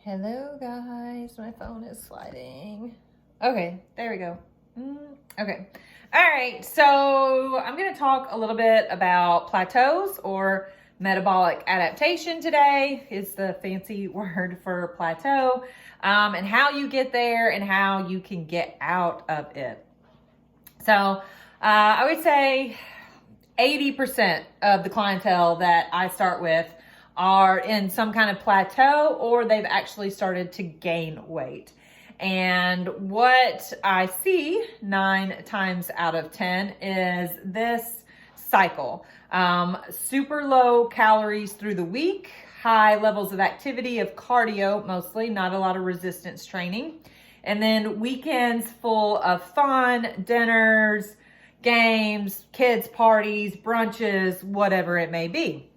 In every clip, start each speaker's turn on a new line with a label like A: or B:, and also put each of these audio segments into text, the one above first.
A: Hello guys, my phone is sliding. Okay, there we go. Okay. All right, so I'm going to talk a little bit about plateaus or metabolic adaptation today. It's the fancy word for plateau, and how you get there and how you can get out of it. So I would say 80% of the clientele that I start with are in some kind of plateau or they've actually started to gain weight. And what I see 9 times out of 10 is this cycle. Super low calories through the week, high levels of activity of cardio, mostly, not a lot of resistance training. And then weekends full of fun, dinners, games, kids' parties, brunches, whatever it may be.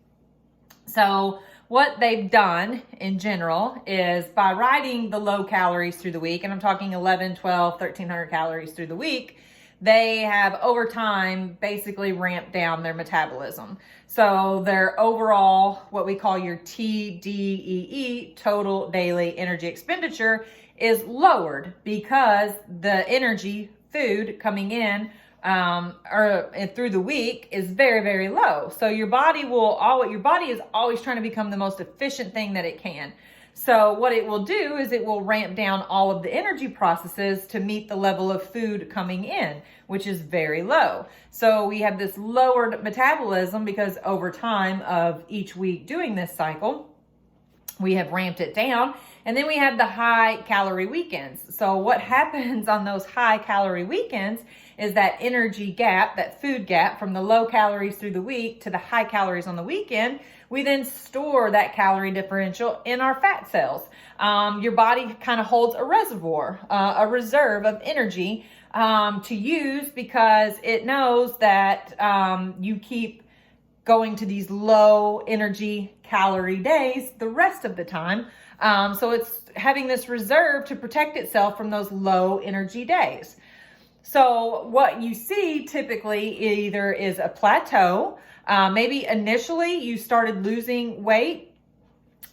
A: So what they've done in general is by riding the low calories through the week, and I'm talking 11, 12, 1300 calories through the week, they have over time basically ramped down their metabolism. So their overall, what we call your TDEE, total daily energy expenditure, is lowered because the energy, food coming in or through the week is very, very low. So your body is always trying to become the most efficient thing that it can. So what it will do is it will ramp down all of the energy processes to meet the level of food coming in, which is very low. So we have this lowered metabolism because over time of each week doing this cycle, we have ramped it down. And then we have the high calorie weekends. So what happens on those high calorie weekends is that energy gap, that food gap from the low calories through the week to the high calories on the weekend, we then store that calorie differential in our fat cells. Your body kind of holds a reservoir, a reserve of energy to use because it knows that you keep going to these low energy calorie days the rest of the time. So it's having this reserve to protect itself from those low energy days. So what you see typically either is a plateau. Maybe initially you started losing weight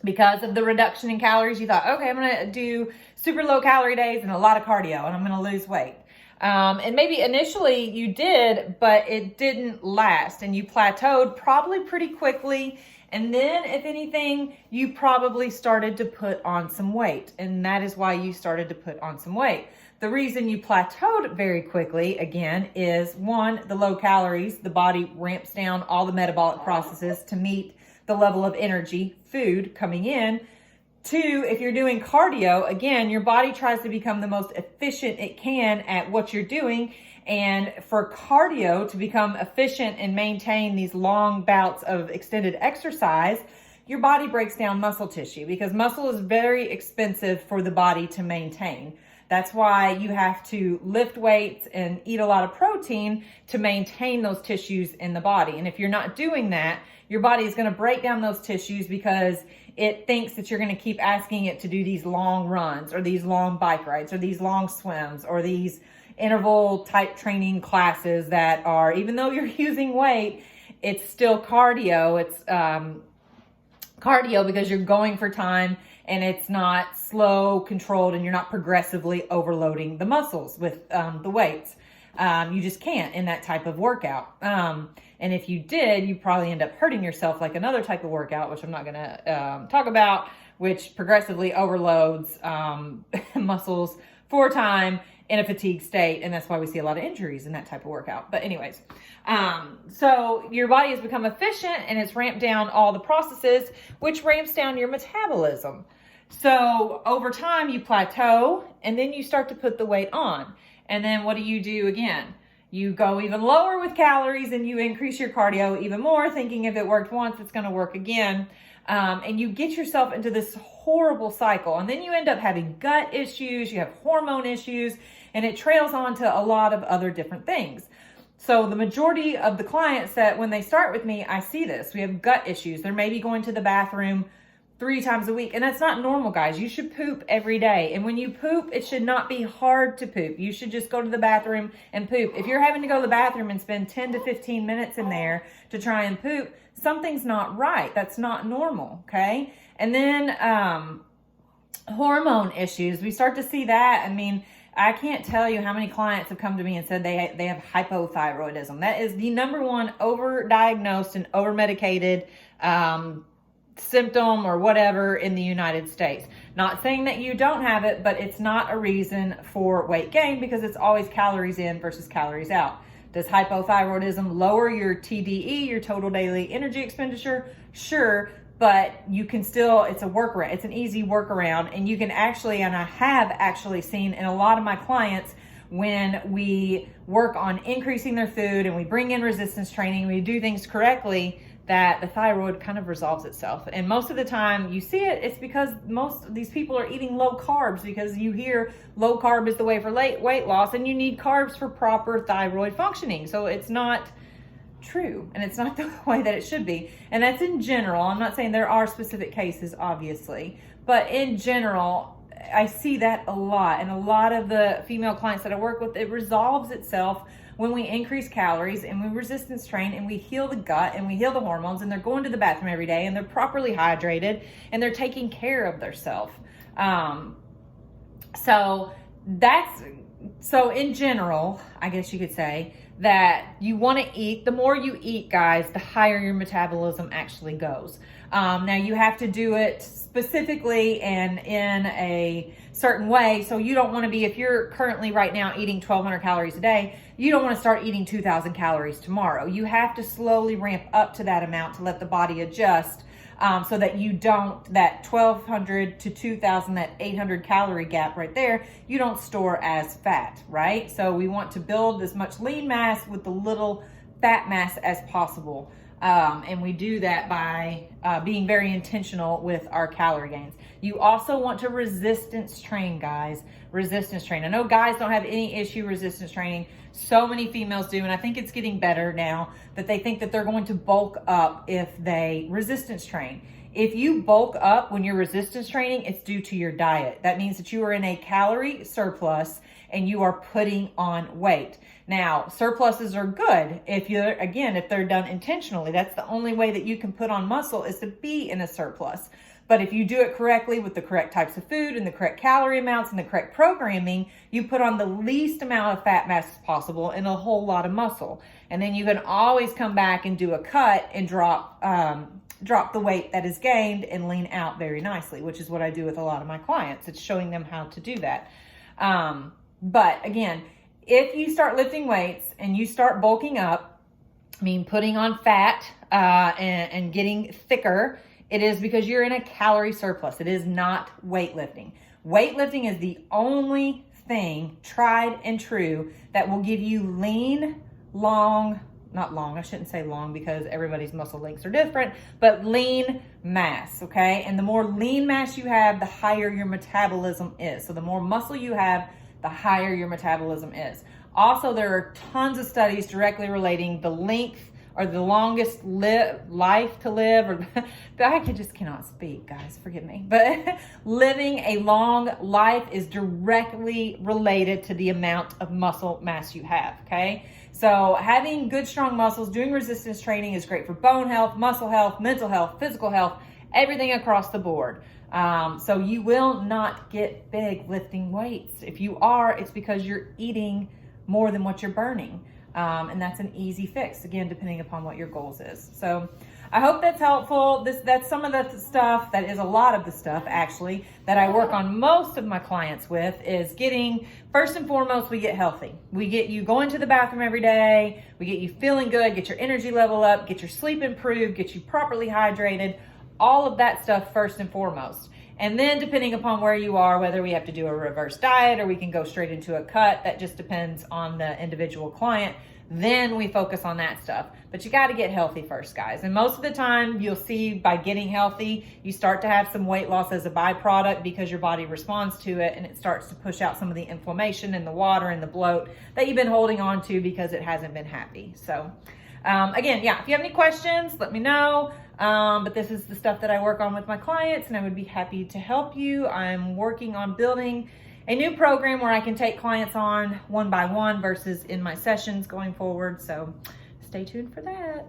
A: because of the reduction in calories. You thought, okay, I'm going to do super low calorie days and a lot of cardio and I'm going to lose weight. And maybe initially you did, but it didn't last and you plateaued probably pretty quickly. And then if anything, you probably started to put on some weight. And that is why you started to put on some weight. The reason you plateaued very quickly, again, is one, the low calories. The body ramps down all the metabolic processes to meet the level of energy, food coming in. 2, if you're doing cardio, again, your body tries to become the most efficient it can at what you're doing. And for cardio to become efficient and maintain these long bouts of extended exercise, your body breaks down muscle tissue because muscle is very expensive for the body to maintain. That's why you have to lift weights and eat a lot of protein to maintain those tissues in the body. And if you're not doing that, your body is going to break down those tissues because it thinks that you're going to keep asking it to do these long runs or these long bike rides or these long swims or these interval type training classes that are, even though you're using weight, it's still cardio. It's cardio because you're going for time and it's not slow, controlled, and you're not progressively overloading the muscles with the weights. You just can't in that type of workout. And if you did, you probably end up hurting yourself like another type of workout, which I'm not going to talk about, which progressively overloads muscles for time in a fatigue state. And that's why we see a lot of injuries in that type of workout. But anyways, so your body has become efficient and it's ramped down all the processes, which ramps down your metabolism. So over time you plateau and then you start to put the weight on. And then what do you do again? You go even lower with calories and you increase your cardio even more, thinking if it worked once, it's going to work again. And you get yourself into this horrible cycle. And then you end up having gut issues, you have hormone issues, and it trails on to a lot of other different things. So the majority of the clients that when they start with me, I see this. We have gut issues. They're maybe going to the bathroom 3 times a week. And that's not normal, guys. You should poop every day. And when you poop, it should not be hard to poop. You should just go to the bathroom and poop. If you're having to go to the bathroom and spend 10 to 15 minutes in there to try and poop, something's not right. That's not normal, okay? And then hormone issues. We start to see that. I mean, I can't tell you how many clients have come to me and said they have hypothyroidism. That is the number one overdiagnosed and overmedicated symptom or whatever in the United States. Not saying that you don't have it, but it's not a reason for weight gain because it's always calories in versus calories out. Does hypothyroidism lower your TDE, your total daily energy expenditure? Sure, but you can still, it's a workaround. It's an easy workaround, and you can actually, and I have actually seen in a lot of my clients, when we work on increasing their food and we bring in resistance training, we do things correctly, that the thyroid kind of resolves itself. And most of the time you see it, it's because most of these people are eating low carbs, because you hear low carb is the way for weight loss, and you need carbs for proper thyroid functioning. So it's not true, and it's not the way that it should be. And that's in general. I'm not saying there are specific cases, obviously, but in general, I see that a lot. And a lot of the female clients that I work with, it resolves itself when we increase calories and we resistance train and we heal the gut and we heal the hormones, and they're going to the bathroom every day and they're properly hydrated and they're taking care of themselves. So in general, I guess you could say that you want to eat. The more you eat, guys, the higher your metabolism actually goes. Now you have to do it specifically and in a certain way. So you don't want to be, if you're currently right now eating 1,200 calories a day, you don't want to start eating 2,000 calories tomorrow. You have to slowly ramp up to that amount to let the body adjust, so that you don't, that 1,200 to 2,000, that 800 calorie gap right there, you don't store as fat, right? So we want to build as much lean mass with the little fat mass as possible. And we do that by being very intentional with our calorie gains. You also want to resistance train, guys. Resistance train. I know guys don't have any issue resistance training. So many females do, and I think it's getting better now that they think that they're going to bulk up if they resistance train. If you bulk up when you're resistance training, it's due to your diet. That means that you are in a calorie surplus and you are putting on weight. Now, surpluses are good if they're done intentionally. That's the only way that you can put on muscle, is to be in a surplus. But if you do it correctly with the correct types of food and the correct calorie amounts and the correct programming, you put on the least amount of fat mass as possible and a whole lot of muscle. And then you can always come back and do a cut and drop the weight that is gained and lean out very nicely, which is what I do with a lot of my clients. It's showing them how to do that. But again, if you start lifting weights and you start bulking up, putting on fat and getting thicker, it is because you're in a calorie surplus. It is not weightlifting. Weightlifting is the only thing, tried and true, that will give you lean, I shouldn't say long because everybody's muscle lengths are different, but lean mass, okay? And the more lean mass you have, the higher your metabolism is. So the more muscle you have, the higher your metabolism is. Also, there are tons of studies directly relating the length or the longest life to live, or I just cannot speak, guys, forgive me. But living a long life is directly related to the amount of muscle mass you have, okay? So having good, strong muscles, doing resistance training is great for bone health, muscle health, mental health, physical health, everything across the board. So you will not get big lifting weights. If you are, it's because you're eating more than what you're burning. And that's an easy fix, again, depending upon what your goals is. So I hope that's helpful. That's some of the stuff, that is a lot of the stuff actually, that I work on most of my clients with, is getting, first and foremost, we get healthy. We get you going to the bathroom every day. We get you feeling good, get your energy level up, get your sleep improved, get you properly hydrated, all of that stuff first and foremost. And then depending upon where you are, whether we have to do a reverse diet or we can go straight into a cut, that just depends on the individual client. Then we focus on that stuff. But you got to get healthy first, guys. And most of the time you'll see by getting healthy, you start to have some weight loss as a byproduct because your body responds to it and it starts to push out some of the inflammation and the water and the bloat that you've been holding on to because it hasn't been happy. So again, yeah, if you have any questions, let me know. But this is the stuff that I work on with my clients, and I would be happy to help you. I'm working on building a new program where I can take clients on one by one versus in my sessions going forward. So stay tuned for that.